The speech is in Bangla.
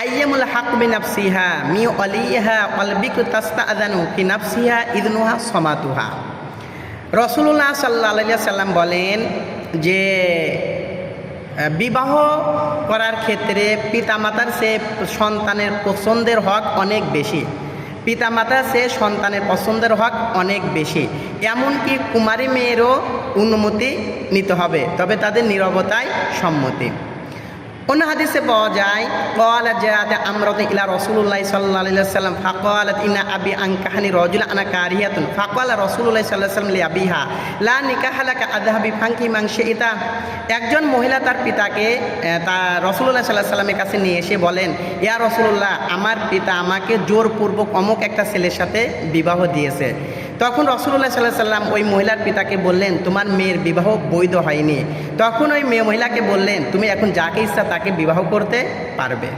আইয়ামুল হাক বিনাফসিহা মি ওয়ালিহা ওয়াল বিকরু তাস্তাআযানু ফি নাফসিহা ইযনুহা সামাতুহা। রাসূলুল্লাহ সাল্লাল্লাহু আলাইহি ওয়াসাল্লাম বলেন যে বিবাহ করার ক্ষেত্রে পিতামাতার চেয়ে সন্তানের পছন্দের হক অনেক বেশি, পিতামাতার চেয়ে সন্তানের পছন্দের হক অনেক বেশি। এমনকি কুমারী মেয়েরও অনুমতি নিতে হবে, তবে তাদের নীরবতায় সম্মতি। অন্য হাদিসে পাওয়া যায় ক্বালাত জাআত আমরাতু ইলা রাসূলুল্লাহ সাল্লাল্লাহু আলাইহি ওয়াসাল্লাম ফাক্বালাত ইন্না আবি আনকাহানি রাজুলা আনা কারিয়াতুন ফাক্বালা রাসূলুল্লাহ সাল্লাল্লাহু আলাইহি ওয়াসাল্লাম লিআবিহা লা নিকাহা লাকা আযহাবি ফানকি মান শিইতা। একজন মহিলা তার পিতাকে রাসূলুল্লাহ সাল্লাল্লাহু আলাইহি ওয়াসাল্লামের কাছে নিয়ে এসে বলেন, ইয়া রাসূলুল্লাহ, আমার পিতা আমাকে জোরপূর্বক অমুক একটা ছেলের সাথে বিবাহ দিয়েছে। তখন রাসূলুল্লাহ সাল্লাল্লাহু আলাইহি ওয়াসাল্লাম ওই মহিলার পিতাকে বললেন, তোমার মেয়ের বিবাহ বৈধ হয়নি। তখন ওই মহিলাকে বললেন, তুমি এখন যাকে ইচ্ছা তাকে বিবাহ করতে পারবে।